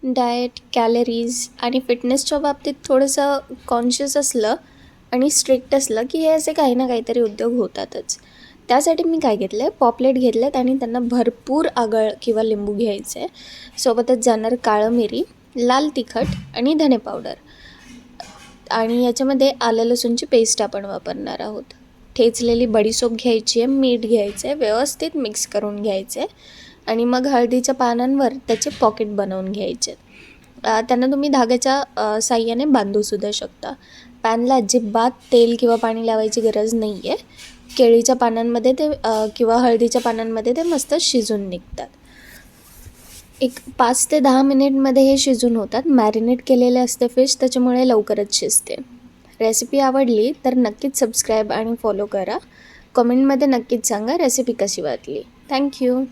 Diet, calories आणि फिटनेसच्या बाबतीत थोडंसं कॉन्शियस असलं आणि स्ट्रिक्ट असलं की हे असे काही ना काहीतरी उद्योग होतातच. त्यासाठी मी काय घेतलं आहे, पॉपलेट घेतलेत आणि त्यांना भरपूर आगळ किंवा लिंबू घ्यायचं आहे. सोबतच जाणार काळं मिरी, लाल तिखट आणि धने पावडर. आणि याच्यामध्ये आलं लसूणची पेस्ट आपण वापरणार आहोत. ठेचलेली बडीशोप घ्यायची आहे, मीठ घ्यायचं आहे, व्यवस्थित मिक्स करून घ्यायचं आहे आणि मग हळदीच्या पानांवर त्याचे पॉकेट बनवून घ्यायचे आहेत. त्यांना तुम्ही धाग्याच्या साह्याने बांधूसुद्धा शकता. पॅनला अजिबात तेल किंवा पाणी लावायची गरज नाही आहे. केळीच्या पानांमध्ये ते किंवा हळदीच्या पानांमध्ये ते मस्त शिजून निघतात. एक 5 ते 10 मिनिटमध्ये हे शिजून होतात. मॅरिनेट केलेले असते फिश, त्याच्यामुळे लवकरच शिजते. रेसिपी आवडली तर नक्कीच सबस्क्राईब आणि फॉलो करा. कमेंटमध्ये नक्कीच सांगा रेसिपी कशी वाटली. थँक्यू.